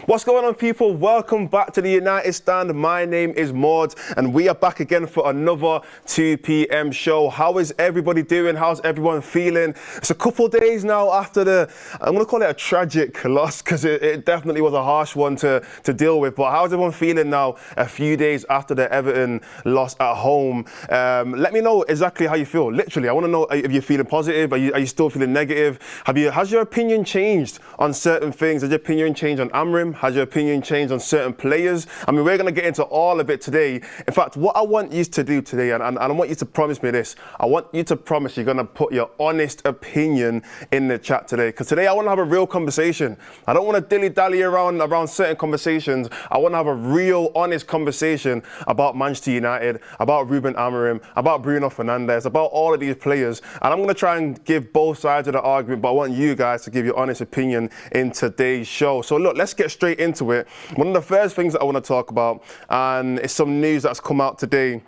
What's going on, people? Welcome back to the United Stand. My name is Maud, and we are back again for another 2 p.m. show. How is everybody doing? How's everyone feeling? It's a couple days now after I'm going to call it a tragic loss, because it definitely was a harsh one to deal with. But how's everyone feeling now, a few days after the Everton loss at home? Let me know exactly how you feel. Literally, I want to know if you're feeling positive. Are you still feeling negative? Has your opinion changed on certain things? Has your opinion changed on Amorim? Has your opinion changed on certain players? I mean, we're going to get into all of it today. In fact, what I want you to do today, and I want you to promise me this, I want you to promise you're going to put your honest opinion in the chat today. Because today I want to have a real conversation. I don't want to dilly-dally around certain conversations. I want to have a real, honest conversation about Manchester United, about Ruben Amorim, about Bruno Fernandes, about all of these players. And I'm going to try and give both sides of the argument, but I want you guys to give your honest opinion in today's show. So look, let's get straight into it. One of the first things that I want to talk about, and it's some news that's come out today,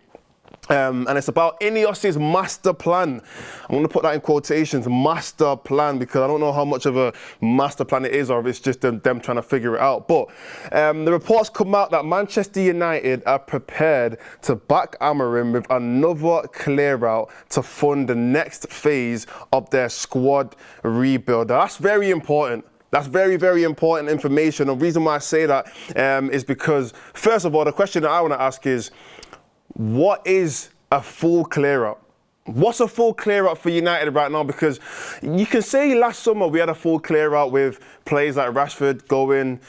and it's about Ineos's master plan. I'm going to put that in quotations, master plan, because I don't know how much of a master plan it is, or if it's just them trying to figure it out. But the reports come out that Manchester United are prepared to back Amorim with another clear-out to fund the next phase of their squad rebuild. Now, that's very important. That's very, very important information. The reason why I say that is because, first of all, the question that I want to ask is, what is a full clear-out? What's a full clear-out for United right now? Because you can say last summer we had a full clear-out with players like Rashford going,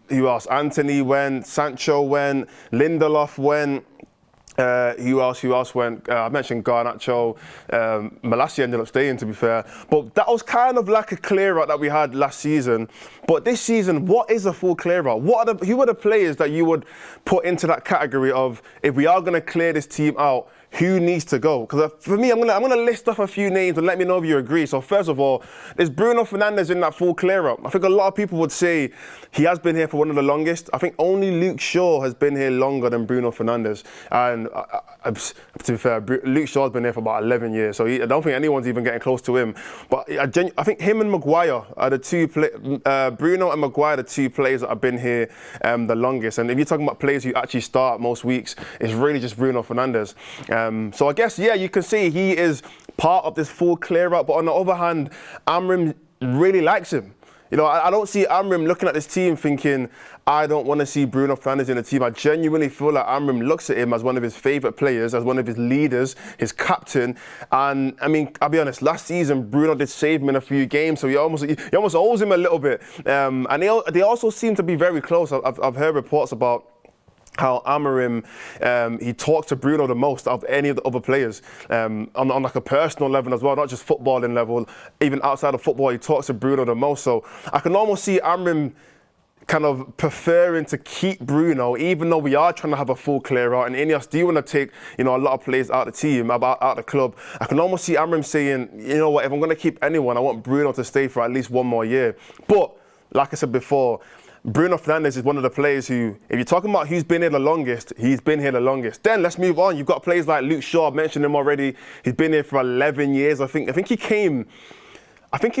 who else? Anthony went, Sancho went, Lindelof went. Who else went? I mentioned Garnacho. Malacia ended up staying, to be fair. But that was kind of like a clear-out that we had last season. But this season, what is a full clear-out? Who are the players that you would put into that category of, if we are going to clear this team out, who needs to go? Because for me, I'm gonna list off a few names and let me know if you agree. So first of all, there's Bruno Fernandes in that full clear-out. I think a lot of people would say he has been here for one of the longest. I think only Luke Shaw has been here longer than Bruno Fernandes. And to be fair, Luke Shaw's been here for about 11 years, so I don't think anyone's even getting close to him. But I think him and Maguire are the two, Bruno and Maguire are the two players that have been here the longest. And if you're talking about players who actually start most weeks, it's really just Bruno Fernandes. So I guess, yeah, you can see he is part of this full clear-out, but on the other hand, Amorim really likes him. You know, I don't see Amorim looking at this team thinking, I don't want to see Bruno Fernandes in the team. I genuinely feel like Amorim looks at him as one of his favourite players, as one of his leaders, his captain. And, I mean, I'll be honest, last season, Bruno did save him in a few games, so he almost owes him a little bit. And they also seem to be very close. I've heard reports about how Amorim, he talks to Bruno the most of any of the other players, on like a personal level as well, not just footballing level. Even outside of football, he talks to Bruno the most. So I can almost see Amorim kind of preferring to keep Bruno, even though we are trying to have a full clear-out. And Ineos do want to take, a lot of players out of the team, out of the club. I can almost see Amorim saying, you know what, if I'm going to keep anyone, I want Bruno to stay for at least one more year. But, like I said before, Bruno Fernandes is one of the players who, if you're talking about who's been here the longest, he's been here the longest. Then let's move on. You've got players like Luke Shaw, I've mentioned him already. He's been here for 11 years. I think he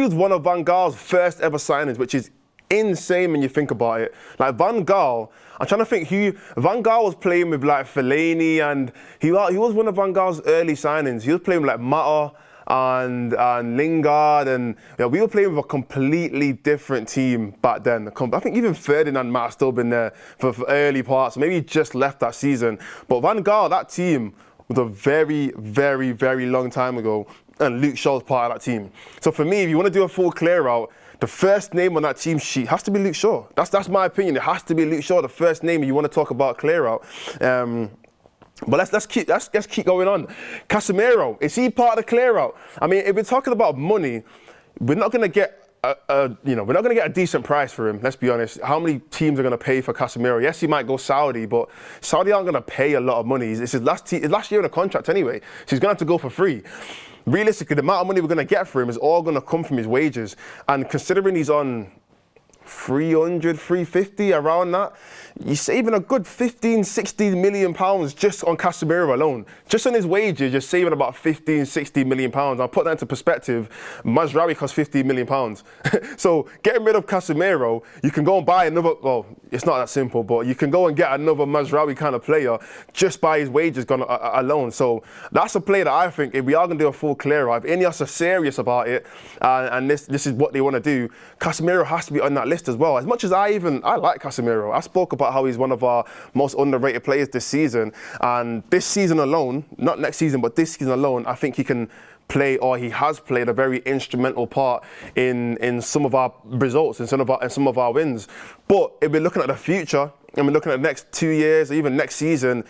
was one of Van Gaal's first ever signings, which is insane when you think about it. Like Van Gaal, I'm trying to think Van Gaal was playing with like Fellaini, and he was one of Van Gaal's early signings. He was playing with like Mata and Lingard, and we were playing with a completely different team back then. I think even Ferdinand might have still been there for early parts. Maybe he just left that season. But Van Gaal, that team was a very, very, very long time ago, and Luke Shaw's part of that team. So for me, if you want to do a full clear-out, the first name on that team sheet has to be Luke Shaw. That's my opinion. It has to be Luke Shaw, the first name if you want to talk about clear-out. But let's keep going on. Casemiro, is he part of the clear-out? I mean, if we're talking about money, we're not going to get a decent price for him. Let's be honest. How many teams are going to pay for Casemiro? Yes, he might go Saudi, but Saudi aren't going to pay a lot of money. It's his last year in a contract anyway, so he's going to have to go for free. Realistically, the amount of money we're going to get for him is all going to come from his wages. And considering he's on 300, 350, around that. You're saving a good 15, 16 million pounds just on Casemiro alone. Just on his wages, you're saving about 15, 16 million pounds. I'll put that into perspective. Mazraoui costs 15 million pounds. So getting rid of Casemiro, you can go and buy another, well, it's not that simple, but you can go and get another Mazraoui kind of player just by his wages gone alone. So that's a play that I think if we are going to do a full clear out, if Ineos are serious about it, and this is what they want to do, Casemiro has to be on that list as well. As much as I like Casemiro. I spoke about how he's one of our most underrated players this season, and this season alone, not next season, but this season alone, I think he can play, or he has played, a very instrumental part in some of our results, in some of our wins. But if we're looking at the future, and we're looking at the next 2 years, or even next season,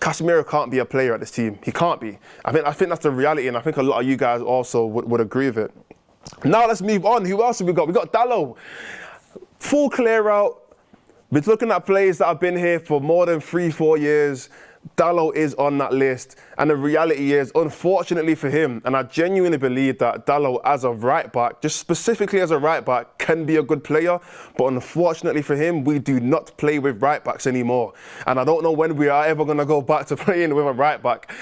Casemiro can't be a player at this team. He can't be. I think that's the reality, and I think a lot of you guys also would agree with it. Now let's move on. Who else have we got? We got Dalot. Full clear out. We're looking at players that have been here for more than 3-4 years. Dalot is on that list, and the reality is, unfortunately for him, and I genuinely believe that Dalot as a right back, just specifically as a right back, can be a good player, but unfortunately for him, we do not play with right backs anymore. And I don't know when we are ever going to go back to playing with a right back,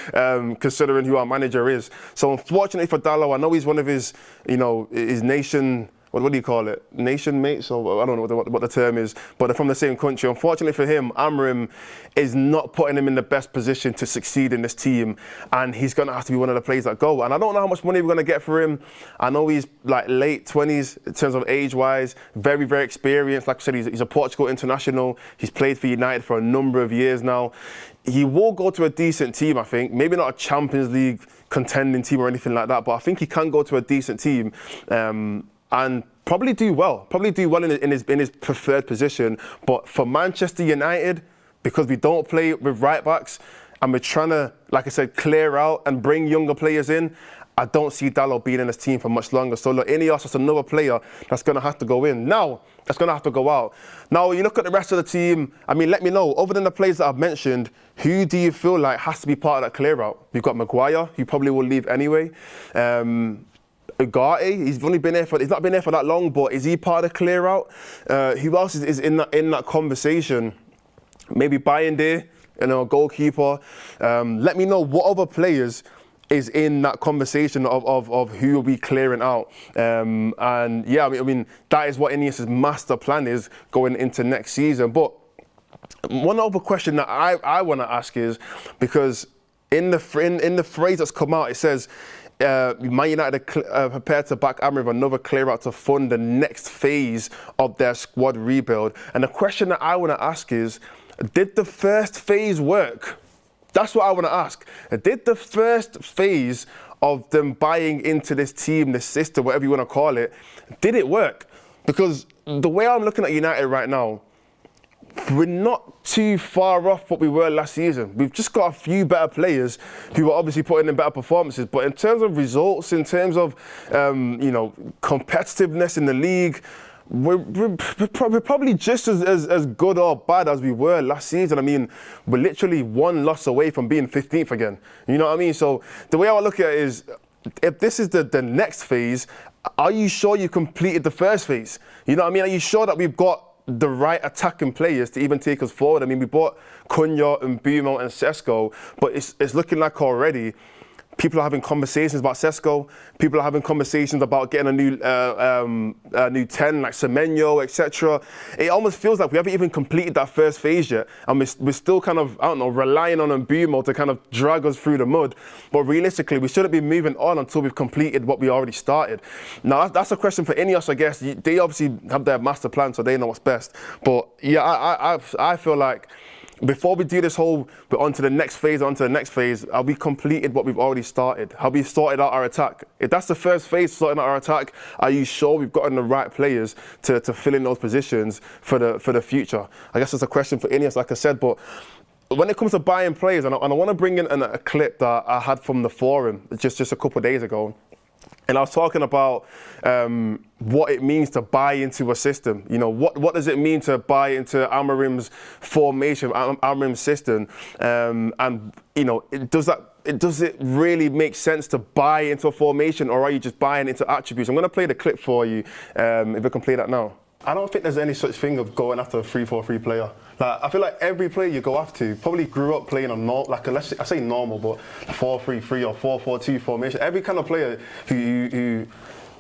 considering who our manager is. So unfortunately for Dalot, I know he's one of his, his nation. What do you call it? Nation mates, or I don't know what the term is, but they're from the same country. Unfortunately for him, Amorim is not putting him in the best position to succeed in this team, and he's going to have to be one of the players that go. And I don't know how much money we're going to get for him. I know he's like late 20s in terms of age-wise, very, very experienced. Like I said, he's a Portugal international. He's played for United for a number of years now. He will go to a decent team, I think. Maybe not a Champions League contending team or anything like that, but I think he can go to a decent team. And probably do well in his preferred position. But for Manchester United, because we don't play with right backs, and we're trying to, like I said, clear out and bring younger players in, I don't see Dalot being in this team for much longer. So look, Ineos is another player that's going to have to go in. Now, that's going to have to go out. Now, you look at the rest of the team, I mean, let me know, other than the players that I've mentioned, who do you feel like has to be part of that clear out? You've got Maguire, who probably will leave anyway. Ugarte, he's not been there for that long, but is he part of the clear out? Who else is in that conversation? Maybe Bayende, goalkeeper. Let me know what other players is in that conversation of who will be clearing out. And yeah, I mean that is what Ineos' master plan is going into next season. But one other question that I want to ask is, because in the phrase that's come out, it says, Man United are prepared to back Amorim with another clear out to fund the next phase of their squad rebuild. And the question that I want to ask is, did the first phase work? That's what I want to ask. Did the first phase of them buying into this team, this system, whatever you want to call it, did it work? Because the way I'm looking at United right now, we're not too far off what we were last season. We've just got a few better players who are obviously putting in better performances. But in terms of results, in terms of competitiveness in the league, we're probably just as good or bad as we were last season. I mean, we're literally one loss away from being 15th again. You know what I mean? So the way I look at it is, if this is the next phase, are you sure you completed the first phase? You know what I mean? Are you sure that we've got the right attacking players to even take us forward? I mean, we bought Cunha and Beaumont and Sesko, but it's looking like already people are having conversations about Sesko. People are having conversations about getting a new 10 like Semenyo, etc. It almost feels like we haven't even completed that first phase yet, and we're still kind of, I don't know, relying on Mbeumo to kind of drag us through the mud. But realistically, we shouldn't be moving on until we've completed what we already started. Now, that's a question for Ineos, I guess. They obviously have their master plan, so they know what's best. But yeah, I feel like, before we do this whole, we're on to the next phase, have we completed what we've already started? Have we sorted out our attack? If that's the first phase, sorting out our attack, are you sure we've gotten the right players to fill in those positions for the future? I guess that's a question for Ineos, like I said. But when it comes to buying players, and I want to bring in a clip that I had from the forum just a couple of days ago. And I was talking about what it means to buy into a system. You know, what does it mean to buy into Amorim's formation, Amorim's system? And you know, does it really make sense to buy into a formation, or are you just buying into attributes? I'm going to play the clip for you, if I can play that now. I don't think there's any such thing of going after a 3-4-3 player. Like, I feel like every player you go after probably grew up playing a I say normal, but 4-3-3 or 4-4-2 formation. Every kind of player who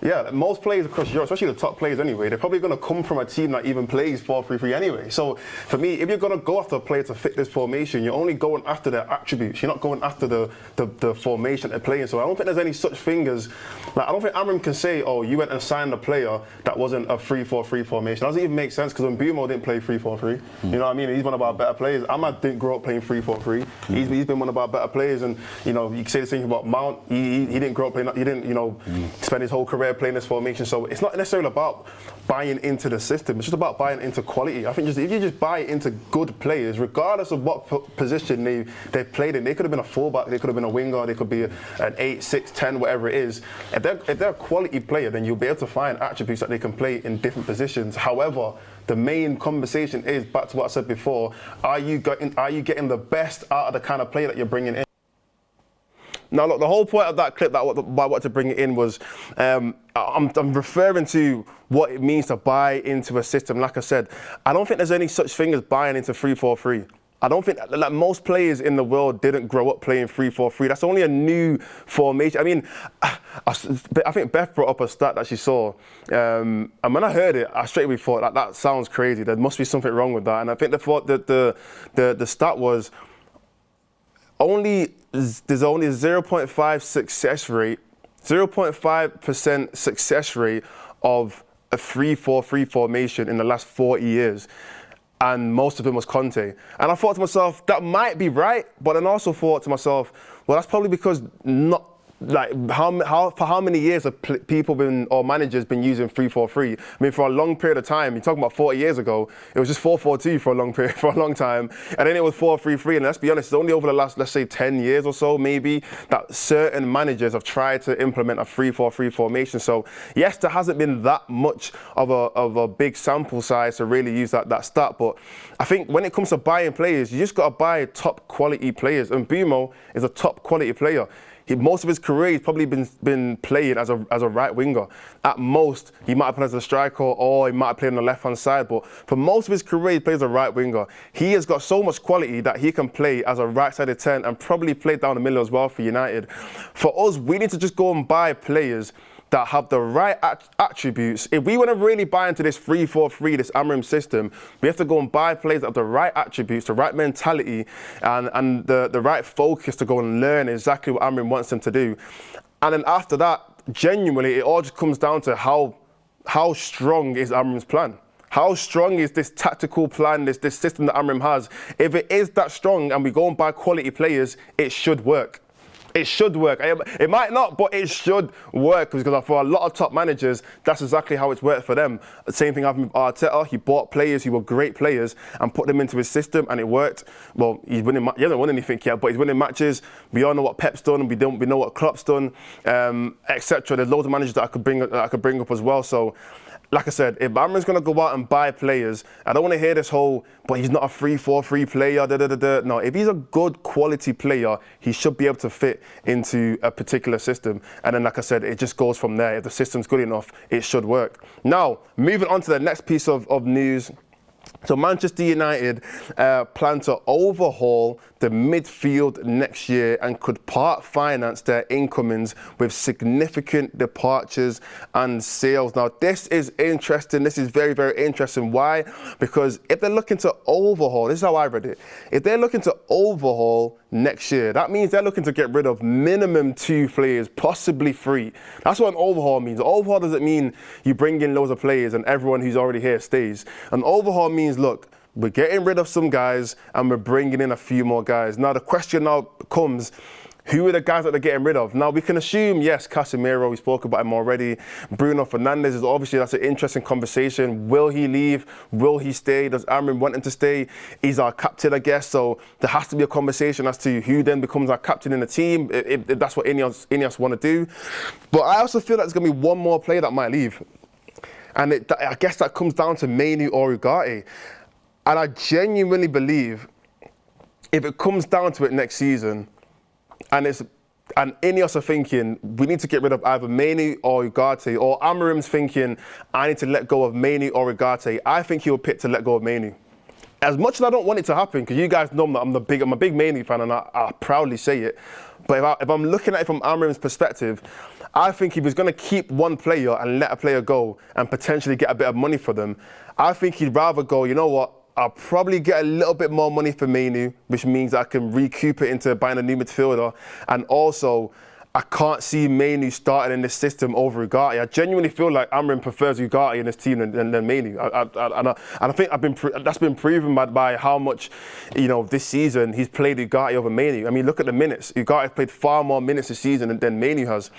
yeah, most players across Europe, especially the top players anyway, they're probably going to come from a team that even plays 4-3-3 anyway. So for me, if you're going to go after a player to fit this formation, you're only going after their attributes. You're not going after the formation they're playing. So I don't think there's any such thing as, like, I don't think Amorim can say, oh, you went and signed a player that wasn't a 3-4-3 formation. That doesn't even make sense because when Bumo didn't play 3-4-3, you know what I mean? He's one of our better players. Amass didn't grow up playing 3-4-3. He's been one of our better players, and you know, you can say the same about Mount. He didn't grow up playing. He didn't, you know, spend his whole career playing this formation. So it's not necessarily about buying into the system. It's just about buying into quality. I think if you just buy into good players, regardless of what position they played in, they could have been a fullback, they could have been a winger, they could be an 8, 6, 10, whatever it is. If they're a quality player, then you'll be able to find attributes that they can play in different positions. However, the main conversation is back to what I said before: are you getting the best out of the kind of player that you're bringing in? Now, look, the whole point of that clip that I wanted to bring it in was I'm referring to what it means to buy into a system. Like I said, I don't think there's any such thing as buying into 3-4-3. I don't think, like, most players in the world didn't grow up playing 3-4-3. That's only a new formation. I mean, I think Beth brought up a stat that she saw, and when I heard it, I straight away thought, like, that sounds crazy. There must be something wrong with that. And I think the stat was there's only a 0.5 success rate, 0.5% success rate of a 3-4-3 formation in the last 40 years. And most of them was Conte. And I thought to myself, that might be right, but then also thought to myself, well, that's probably because for how many years have people or managers been using 3-4-3? I mean, for a long period of time, you're talking about 40 years ago, it was just 4-4-2 for a long time, and then it was 4-3-3. And let's be honest, it's only over the last, let's say, 10 years or so, maybe, that certain managers have tried to implement a 3-4-3 formation. So yes, there hasn't been that much of a big sample size to really use that stat. But I think when it comes to buying players, you just got to buy top quality players, and Bumo is a top quality player. Most of his career, he's probably been playing as a right winger. At most, he might have played as a striker, or he might have played on the left-hand side. But for most of his career, he plays as a right winger. He has got so much quality that he can play as a right-sided 10 and probably play down the middle as well for United. For us, we need to just go and buy players that have the right attributes. If we want to really buy into this 3-4-3, this Amorim system, we have to go and buy players that have the right attributes, the right mentality, and the right focus to go and learn exactly what Amorim wants them to do. And then after that, genuinely, it all just comes down to how strong is Amorim's plan. How strong is this tactical plan, this system that Amorim has? If it is that strong and we go and buy quality players, it should work. It should work. It might not, but it should work, because for a lot of top managers, that's exactly how it's worked for them. The same thing happened with Arteta. He bought players who were great players and put them into his system, and it worked. Well, he hasn't won anything yet, but he's winning matches. We all know what Pep's done, and we know what Klopp's done, etc. There's loads of managers that I could bring up as well. So, like I said, if Amorim's going to go out and buy players, I don't want to hear this whole, but he's not a 3-4-3 player, No, if he's a good quality player, he should be able to fit into a particular system. And then, like I said, it just goes from there. If the system's good enough, it should work. Now, moving on to the next piece of news. So Manchester United plan to overhaul the midfield next year and could part finance their incomings with significant departures and sales. Now, this is interesting. This is very, very interesting. Why? Because if they're looking to overhaul, this is how I read it. If they're looking to overhaul next year, that means they're looking to get rid of minimum 2 players, possibly 3. That's what an overhaul means. Overhaul doesn't mean you bring in loads of players and everyone who's already here stays. An overhaul means, look, we're getting rid of some guys and we're bringing in a few more guys. Now, the question now comes, who are the guys that they're getting rid of? Now, we can assume, yes, Casemiro, we spoke about him already. Bruno Fernandes is obviously, that's an interesting conversation. Will he leave? Will he stay? Does Amorim want him to stay? He's our captain, I guess, so there has to be a conversation as to who then becomes our captain in the team, if that's what Ineos want to do. But I also feel like there's going to be one more player that might leave. And I guess that comes down to Mainoo or Ugarte. And I genuinely believe if it comes down to it next season, and it's and Ineos are thinking we need to get rid of either Mainoo or Ugarte, or Amorim's thinking I need to let go of Mainoo or Ugarte, I think he'll pick to let go of Mainoo. As much as I don't want it to happen, because you guys know that I'm a big Mainoo fan, and I proudly say it. But if I'm looking at it from Amorim's perspective, I think if he's going to keep one player and let a player go and potentially get a bit of money for them, I think he'd rather go, you know what, I'll probably get a little bit more money for Mainoo, which means I can recoup it into buying a new midfielder. And also, I can't see Mainoo starting in this system over Ugarte. I genuinely feel like Amorim prefers Ugarte in his team than Mainoo. And I think that's been proven by how much, this season he's played Ugarte over Mainoo. I mean, look at the minutes. Ugarte's played far more minutes this season than Mainoo has.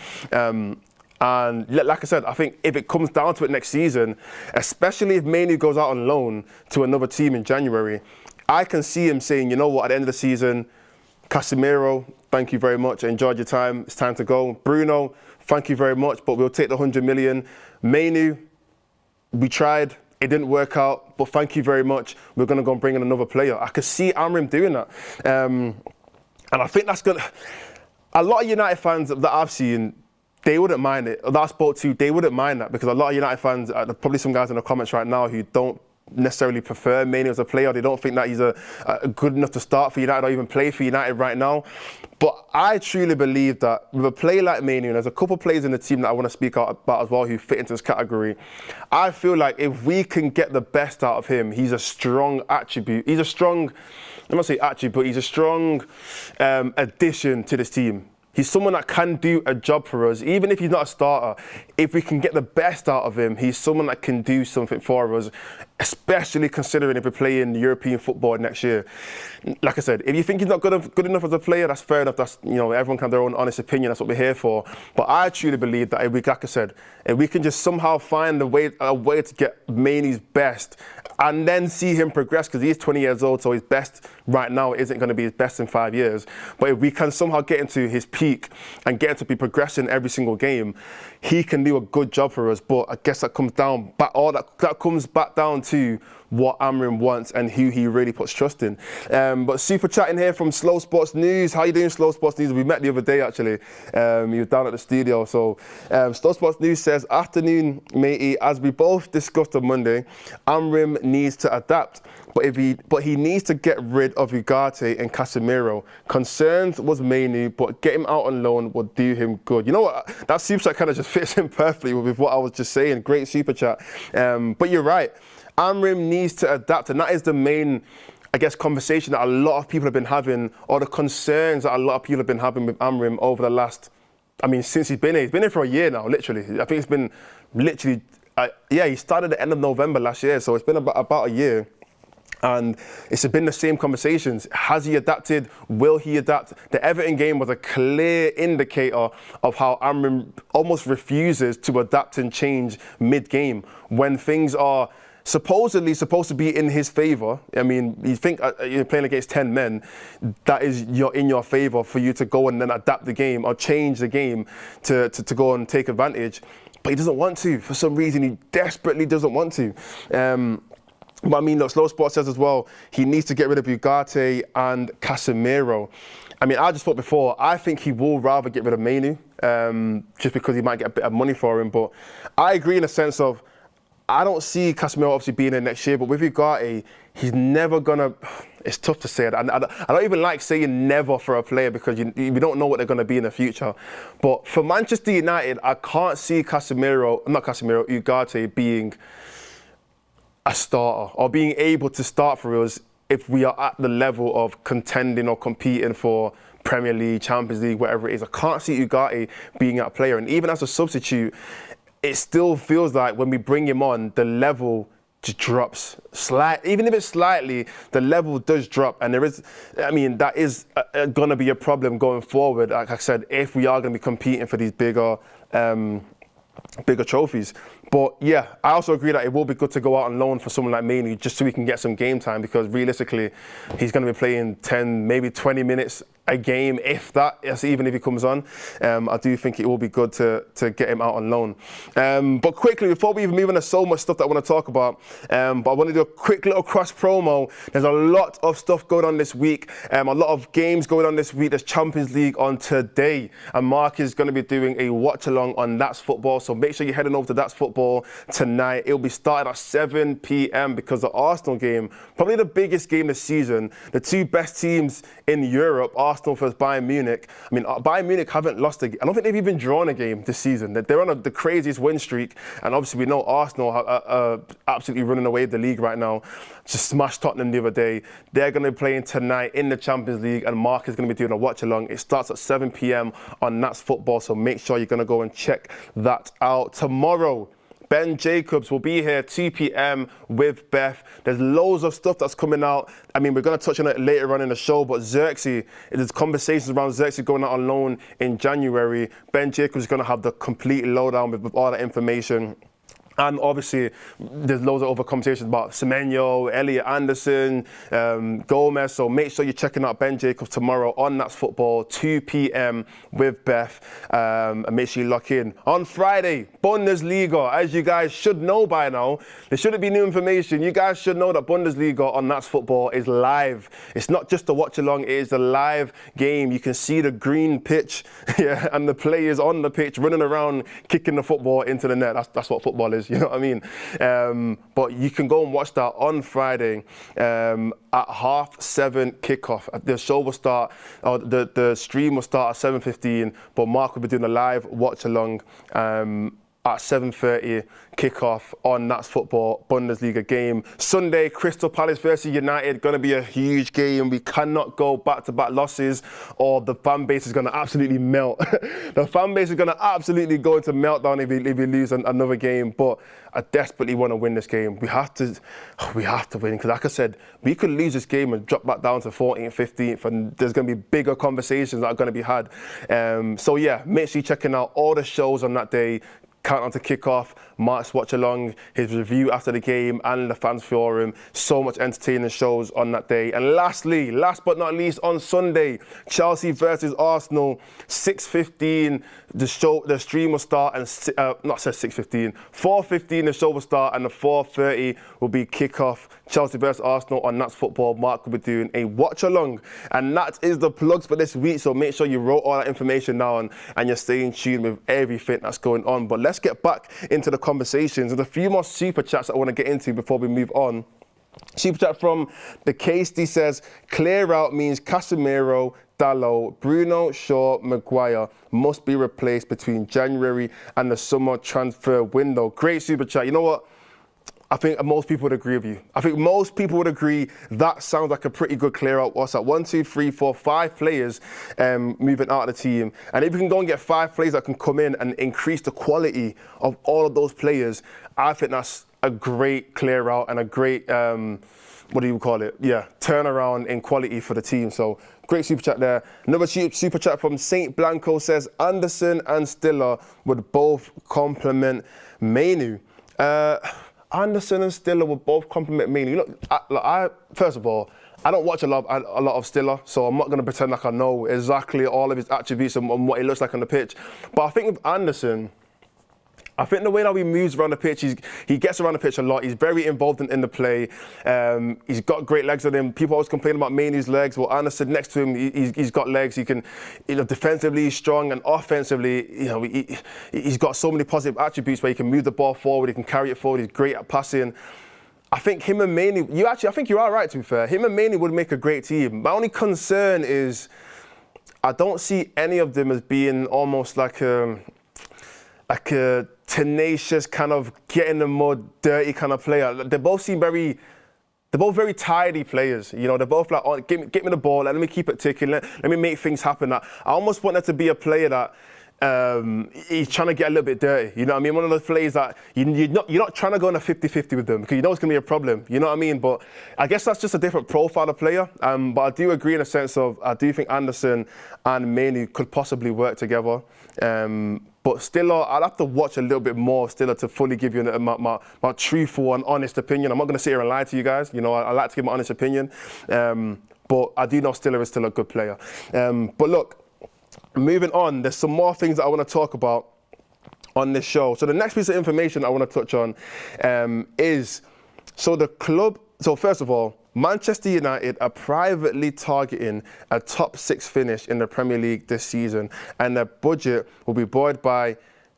And like I said, I think if it comes down to it next season, especially if Mainoo goes out on loan to another team in January, I can see him saying, you know what, at the end of the season, Casemiro, thank you very much. I enjoyed your time. It's time to go. Bruno, thank you very much, but we'll take the 100 million. Mainoo, we tried. It didn't work out, but thank you very much. We're going to go and bring in another player. I could see Amorim doing that. And I think that's good. A lot of United fans that I've seen, they wouldn't mind it. That I spoke to, they wouldn't mind that, because a lot of United fans, probably some guys in the comments right now who don't necessarily prefer Mainoo as a player. They don't think that he's a good enough to start for United or even play for United right now. But I truly believe that with a player like Mainoo, and there's a couple players in the team that I want to speak out about as well who fit into this category, I feel like if we can get the best out of him, he's a strong attribute. He's a strong, I'm not saying attribute, but he's a strong addition to this team. He's someone that can do a job for us, even if he's not a starter. If we can get the best out of him, he's someone that can do something for us, especially considering if we're playing European football next year. Like I said, if you think he's not good enough as a player, that's fair enough. That's, everyone can have their own honest opinion. That's what we're here for. But I truly believe that like I said, if we can just somehow find a way to get Mainoo's best and then see him progress, because he's 20 years old, so his best right now isn't going to be his best in 5 years. But if we can somehow get into his peak and get him to be progressing every single game, he can do a good job for us. But I guess that comes back down to what Amorim wants and who he really puts trust in. But super chatting here from Slow Sports News. How you doing, Slow Sports News? We met the other day, actually. He was down at the studio. So Slow Sports News says, afternoon, matey. As we both discussed on Monday, Amorim needs to adapt. But he needs to get rid of Ugarte and Casemiro. Concerns was Mainoo, but get him out on loan would do him good. You know what? That super chat kind of just fits in perfectly with what I was just saying. Great super chat. But you're right. Amorim needs to adapt, and that is the main, I guess, conversation that a lot of people have been having, or the concerns that a lot of people have been having with Amorim over the last, since he's been here. He's been here for a year now, literally. I think it's been literally, he started at the end of November last year, so it's been about a year. And it's been the same conversations. Has he adapted? Will he adapt? The Everton game was a clear indicator of how Amorim almost refuses to adapt and change mid-game when things are supposedly supposed to be in his favour. You think you're playing against 10 men, that is in your favour for you to go and then adapt the game or change the game to go and take advantage. But he doesn't want to. For some reason, he desperately doesn't want to. But look, Slow Sports says as well, he needs to get rid of Ugarte and Casemiro. I just thought before, I think he will rather get rid of Mainoo, just because he might get a bit of money for him. But I agree in a sense of, I don't see Casemiro obviously being there next year, but with Ugarte, he's never gonna, it's tough to say it. I don't even like saying never for a player, because we don't know what they're gonna be in the future. But for Manchester United, I can't see Ugarte being a starter or being able to start for us if we are at the level of contending or competing for Premier League, Champions League, whatever it is. I can't see Ugarte being that player. And even as a substitute, it still feels like when we bring him on, the level just drops. Even if it's slightly, the level does drop. And there is, that is going to be a problem going forward, like I said, if we are going to be competing for these bigger trophies. But yeah, I also agree that it will be good to go out on loan for someone like Mainoo, just so we can get some game time, because realistically, he's going to be playing 10, maybe 20 minutes a game, if that, even if he comes on. I do think it will be good to get him out on loan. But quickly, before we even move on, there's so much stuff that I want to talk about. But I want to do a quick little cross promo. There's a lot of stuff going on this week. A lot of games going on this week. There's Champions League on today. And Mark is going to be doing a watch along on That's Football. So make sure you're heading over to That's Football tonight. It'll be starting at 7 p.m. because the Arsenal game, probably the biggest game this season. The two best teams in Europe, Arsenal versus Bayern Munich. I mean, Bayern Munich haven't lost a game. I don't think they've even drawn a game this season. They're on the craziest win streak. And obviously we know Arsenal are absolutely running away with the league right now. Just smashed Tottenham the other day. They're going to be playing tonight in the Champions League, and Mark is going to be doing a watch along. It starts at 7 p.m. on That's Football, so make sure you're going to go and check that out. Tomorrow, Ben Jacobs will be here 2 p.m. with Beth. There's loads of stuff that's coming out. I mean, we're going to touch on it later on in the show, but Zrikzee, there's conversations around Zrikzee going out on loan in January. Ben Jacobs is going to have the complete lowdown with all that information. And obviously, there's loads of other conversations about Semenyo, Elliot Anderson, Gomez. So make sure you're checking out Ben Jacobs tomorrow on That's Football, 2 p.m. with Beth. And make sure you lock in. On Friday, Bundesliga. As you guys should know by now, there shouldn't be new information. You guys should know that Bundesliga on That's Football is live. It's not just a watch along, it is a live game. You can see the green pitch and the players on the pitch running around, kicking the football into the net. That's what football is. You know what I mean? But you can go and watch that on Friday at 7:30 kickoff. The show will start, or the stream will start at 7:15, but Mark will be doing a live watch along at 7:30 kickoff on That's Football Bundesliga game. Sunday, Crystal Palace versus United, going to be a huge game. We cannot go back-to-back losses or the fan base is going to absolutely melt. The fan base is going to absolutely go into meltdown if we lose another game, but I desperately want to win this game. We have to win, because like I said, we could lose this game and drop back down to 14th, 15th, and there's going to be bigger conversations that are going to be had. So yeah, make sure you're checking out all the shows on that day. Countdown to kickoff, Mark's watch along, his review after the game, and the fans forum. So much entertaining shows on that day. And lastly, last but not least, on Sunday, Chelsea versus Arsenal, 6:15. The stream will start, and not said 6:15, 4:15. The show will start, and the 4:30 will be kickoff. Chelsea versus Arsenal on That's Football. Mark will be doing a watch along, and that is the plugs for this week. So make sure you wrote all that information down and you're staying tuned with everything that's going on. But let's get back into the conversations. There's a few more super chats that I want to get into before we move on. Super chat from the Casey says, clear out means Casemiro, Dalot, Bruno, Shaw, Maguire must be replaced between January and the summer transfer window. Great super chat. You know what? I think most people would agree with you. I think most people would agree that sounds like a pretty good clear out. What's that? 1, 2, 3, 4, 5 players moving out of the team. And if we can go and get 5 players that can come in and increase the quality of all of those players, I think that's a great clear out and a great, what do you call it? Yeah, turnaround in quality for the team. So great super chat there. Another super chat from Saint Blanco says, Anderson and Stiller would both complement Mainoo. Anderson and Stiller will both compliment me. Look, first of all, I don't watch a lot of Stiller, so I'm not going to pretend like I know exactly all of his attributes and what he looks like on the pitch. But I think with Anderson, I think the way that he moves around the pitch, he gets around the pitch a lot. He's very involved in the play. He's got great legs on him. People always complain about Mainoo's legs. Well, Anderson next to him, he's got legs. He can, defensively he's strong, and offensively, he's got so many positive attributes where he can move the ball forward, he can carry it forward. He's great at passing. I think him and Mainoo, I think you are right, to be fair. Him and Mainoo would make a great team. My only concern is I don't see any of them as being almost like a tenacious kind of get in the mud, dirty kind of player. They both seem very tidy players. They're both like, oh, get me the ball, let me keep it ticking, let me make things happen. I almost want that to be a player that he's trying to get a little bit dirty. You know what I mean? One of those players that you're not trying to go on a 50-50 with them, because you know it's going to be a problem. You know what I mean? But I guess that's just a different profile of player. But I do agree in a sense of, I do think Anderson and Mainoo could possibly work together. But Stiller, I'll have to watch a little bit more Stiller to fully give you my truthful and honest opinion. I'm not going to sit here and lie to you guys. I like to give my honest opinion. but I do know Stiller is still a good player. But look, moving on, there's some more things that I want to talk about on this show. So the next piece of information I want to touch on is, so the club, so first of all, Manchester United are privately targeting a top 6 finish in the Premier League this season, and their budget will be buoyed by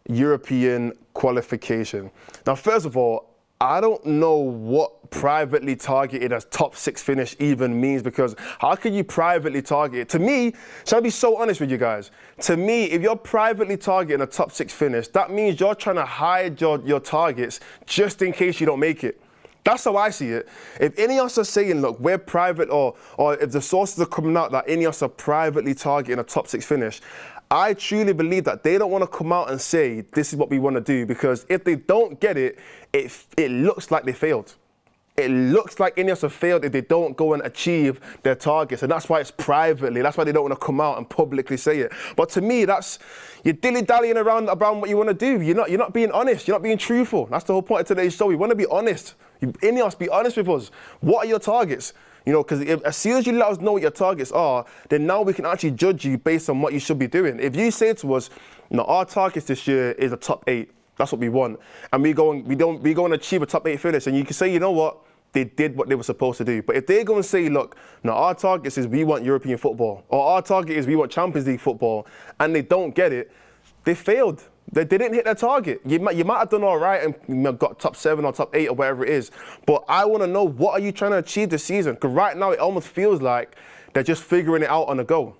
European qualification. Now, first of all, I don't know what privately targeted as top 6 finish even means, because how can you privately target it? To me, shall I be so honest with you guys? To me, if you're privately targeting a top 6 finish, that means you're trying to hide your targets just in case you don't make it. That's how I see it. If Ineos are saying, look, we're private, or if the sources are coming out that Ineos are privately targeting a top 6 finish, I truly believe that they don't want to come out and say, this is what we want to do, because if they don't get it, it looks like they failed. It looks like Ineos have failed if they don't go and achieve their targets, and that's why it's privately. That's why they don't want to come out and publicly say it. But to me, you're dilly-dallying around what you want to do. You're not being honest. You're not being truthful. That's the whole point of today's show. We want to be honest. Ineos, be honest with us. What are your targets? You know, because as soon as you let us know what your targets are, then now we can actually judge you based on what you should be doing. If you say to us, our targets this year is a top 8. That's what we want, and we go and achieve a top 8 finish, and you can say, you know what, they did what they were supposed to do. But if they go and say, look, our targets is we want European football, or our target is we want Champions League football, and they don't get it, they failed. They didn't hit their target. You might have done all right and got top 7 or top 8 or whatever it is. But I want to know, what are you trying to achieve this season? Because right now it almost feels like they're just figuring it out on the go.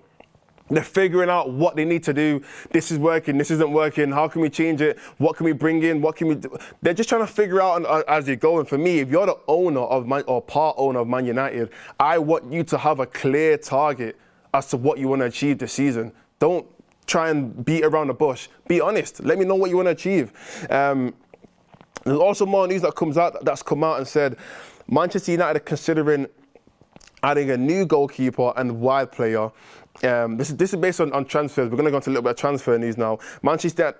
They're figuring out what they need to do. This is working, this isn't working. How can we change it? What can we bring in? What can we do? They're just trying to figure out as they go. And for me, if you're the owner of or part owner of Man United, I want you to have a clear target as to what you want to achieve this season. Don't try and beat around the bush. Be honest. Let me know what you want to achieve. There's also more news that's come out and said Manchester United are considering adding a new goalkeeper and wide player. This is based on transfers. We're going to go into a little bit of transfer news now. Manchester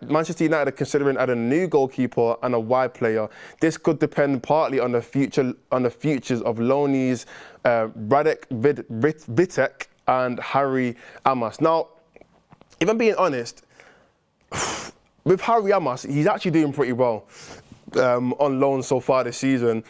United are considering adding a new goalkeeper and a wide player. This could depend partly on the futures of loanees Radek, Vitek and Harry Amass. Now, if I'm being honest, with Harry Amass, he's actually doing pretty well on loan so far this season.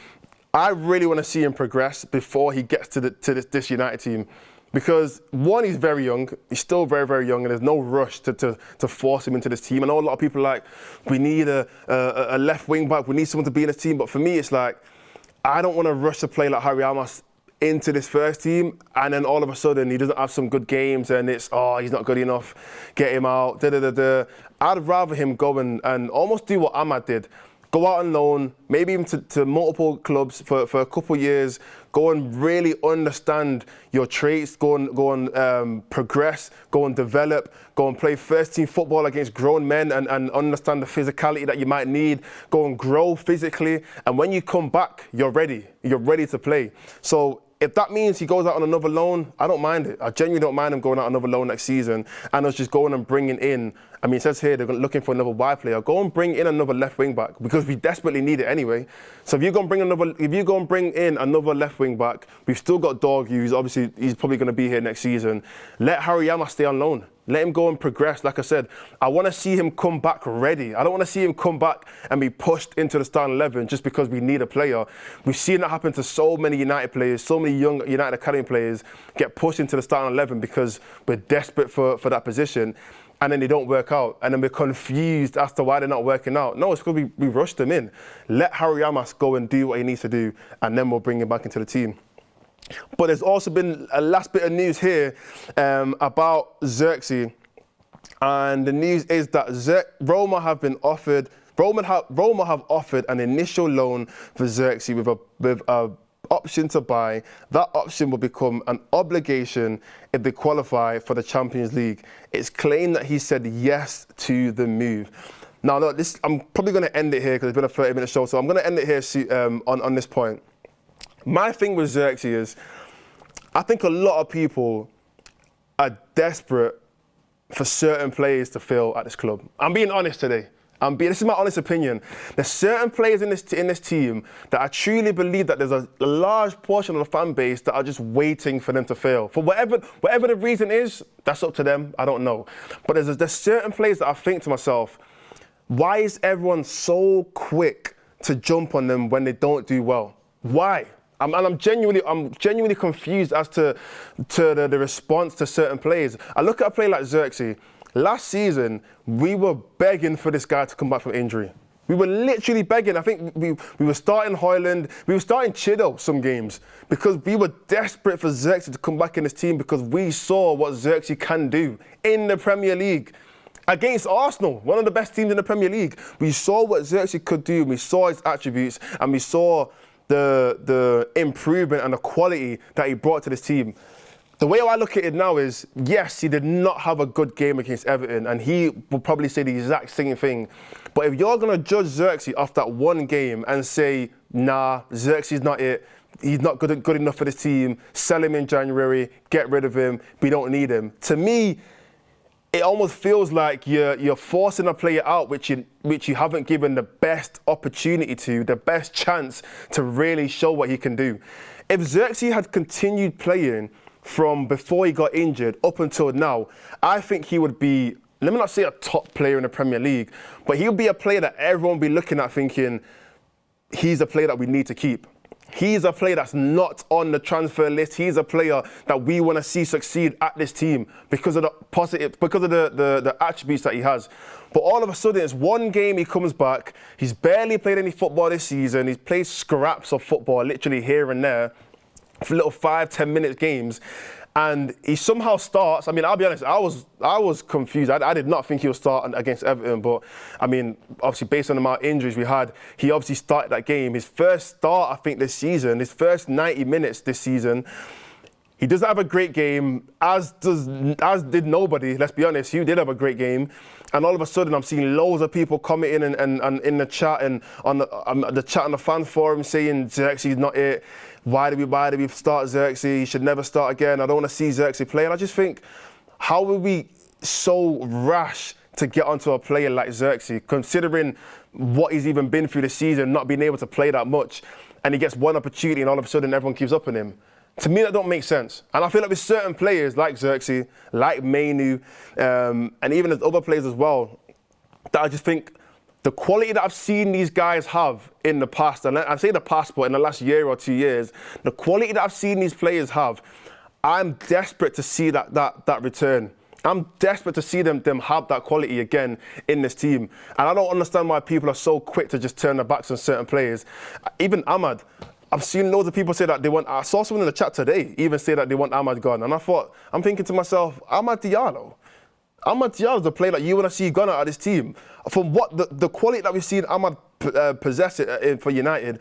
I really want to see him progress before he gets to this United team. Because one, he's very young. He's still very, very young, and there's no rush to force him into this team. I know a lot of people are like, we need a left wing back, we need someone to be in this team. But for me, it's like, I don't want to rush to play like Harry Amass into this first team, and then all of a sudden he doesn't have some good games, and it's, he's not good enough, get him out, I'd rather him go and almost do what Ahmad did. Go out on loan, maybe even to multiple clubs for a couple of years, go and really understand your traits, go and progress, go and develop, go and play first team football against grown men and understand the physicality that you might need, go and grow physically, and when you come back, you're ready to play. So if that means he goes out on another loan, I don't mind it. I genuinely don't mind him going out on another loan next season, and us just going and bringing in, I mean, it says here they're looking for another wide player. Go and bring in another left wing back, because we desperately need it anyway. So if you go and bring in another left wing back, we've still got Dorgu, who's obviously, he's probably going to be here next season. Let Harry Amass stay on loan. Let him go and progress. Like I said, I want to see him come back ready. I don't want to see him come back and be pushed into the starting 11 just because we need a player. We've seen that happen to so many United players, so many young United Academy players get pushed into the starting 11 because we're desperate for that position, and then they don't work out, and then we're confused as to why they're not working out. No, it's because we rushed them in. Let Harry Amass go and do what he needs to do, and then we'll bring him back into the team. But there's also been a last bit of news here about Zrikzee, and the news is that Roma have offered an initial loan for Zrikzee with a option to buy. That option will become an obligation if they qualify for the Champions League. It's claimed that he said yes to the move. Now, look, I'm probably going to end it here because it's been a 30-minute show, so I'm going to end it here on this point. My thing with Zrikzee is, I think a lot of people are desperate for certain players to fill at this club. I'm being honest today. This is my honest opinion. There's certain players in this team that I truly believe that there's a large portion of the fan base that are just waiting for them to fail. For whatever the reason is, that's up to them. I don't know. But there's certain players that I think to myself, why is everyone so quick to jump on them when they don't do well? Why? I'm genuinely confused as to the response to certain players. I look at a player like Zrikzee. Last season, we were begging for this guy to come back from injury. We were literally begging. I think we were starting Hoyland, we were starting Chido some games because we were desperate for Zrikzee to come back in this team because we saw what Zrikzee can do in the Premier League. Against Arsenal, one of the best teams in the Premier League. We saw what Zrikzee could do, we saw his attributes, and we saw the improvement and the quality that he brought to this team. The way I look at it now is, yes, he did not have a good game against Everton, and he will probably say the exact same thing. But if you're going to judge Zrikzee off that one game and say, nah, Zrikzee's not it, he's not good enough for this team, sell him in January, get rid of him, we don't need him. To me, it almost feels like you're forcing a player out which you haven't given the best opportunity to, the best chance to really show what he can do. If Zrikzee had continued playing from before he got injured up until now, I think he would be, let me not say a top player in the Premier League, but he would be a player that everyone would be looking at thinking, he's a player that we need to keep. He's a player that's not on the transfer list. He's a player that we want to see succeed at this team because of the attributes that he has. But all of a sudden, it's one game he comes back. He's barely played any football this season. He's played scraps of football, literally here and there, for little 5-10 minute games, and he somehow starts. I mean, I'll be honest, I was confused. I did not think he would start against Everton, but I mean, obviously based on the amount of injuries we had, he obviously started that game. His first start, I think, this season, his first 90 minutes this season. He doesn't have a great game, as did nobody, let's be honest. He did have a great game. And all of a sudden, I'm seeing loads of people commenting and in the chat and on the chat on the fan forum saying Zrikzee's not it. Why do we start Zrikzee? He should never start again. I don't want to see Zrikzee play. And I just think, how are we so rash to get onto a player like Zrikzee, considering what he's even been through this season, not being able to play that much, and he gets one opportunity and all of a sudden everyone gives up on him? To me, that don't make sense. And I feel like with certain players like Zrikzee, like Mainoo, and even there's other players as well, that I just think the quality that I've seen these guys have in the past, and I say the past, but in the last year or 2 years, the quality that I've seen these players have, I'm desperate to see that return. I'm desperate to see them have that quality again in this team. And I don't understand why people are so quick to just turn their backs on certain players. Even Ahmad, I've seen loads of people say that they want, I saw someone in the chat today even say that they want Ahmad gone. And I'm thinking to myself, Ahmad Diallo is the player that you want to see gone out of this team. From what the quality that we've seen Ahmad possess for United,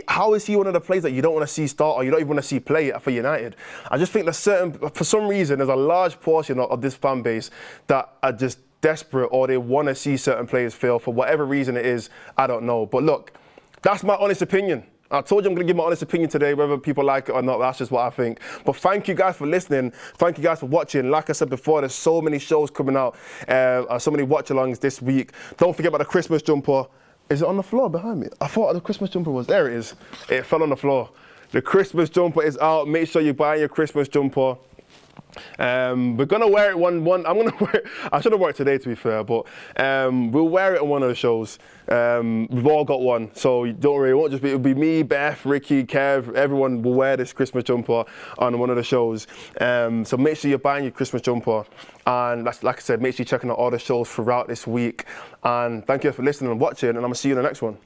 how is he one of the players that you don't want to see start or you don't even want to see play for United? I just think for some reason, there's a large portion of this fan base that are just desperate or they want to see certain players fail for whatever reason it is, I don't know. But look, that's my honest opinion. I told you I'm going to give my honest opinion today, whether people like it or not, that's just what I think. But thank you guys for listening. Thank you guys for watching. Like I said before, there's so many shows coming out, so many watch-alongs this week. Don't forget about the Christmas jumper. Is it on the floor behind me? I thought the Christmas jumper was, there it is. It fell on the floor. The Christmas jumper is out. Make sure you buy your Christmas jumper. We're gonna wear it I'm gonna wear it. I should have worked today, to be fair, but we'll wear it on one of the shows. We've all got one, so don't worry. It won't just be. It'll be me, Beth, Ricky, Kev. Everyone will wear this Christmas jumper on one of the shows. So make sure you're buying your Christmas jumper, and like I said, make sure you're checking out all the shows throughout this week. And thank you for listening and watching, and I'm gonna see you in the next one.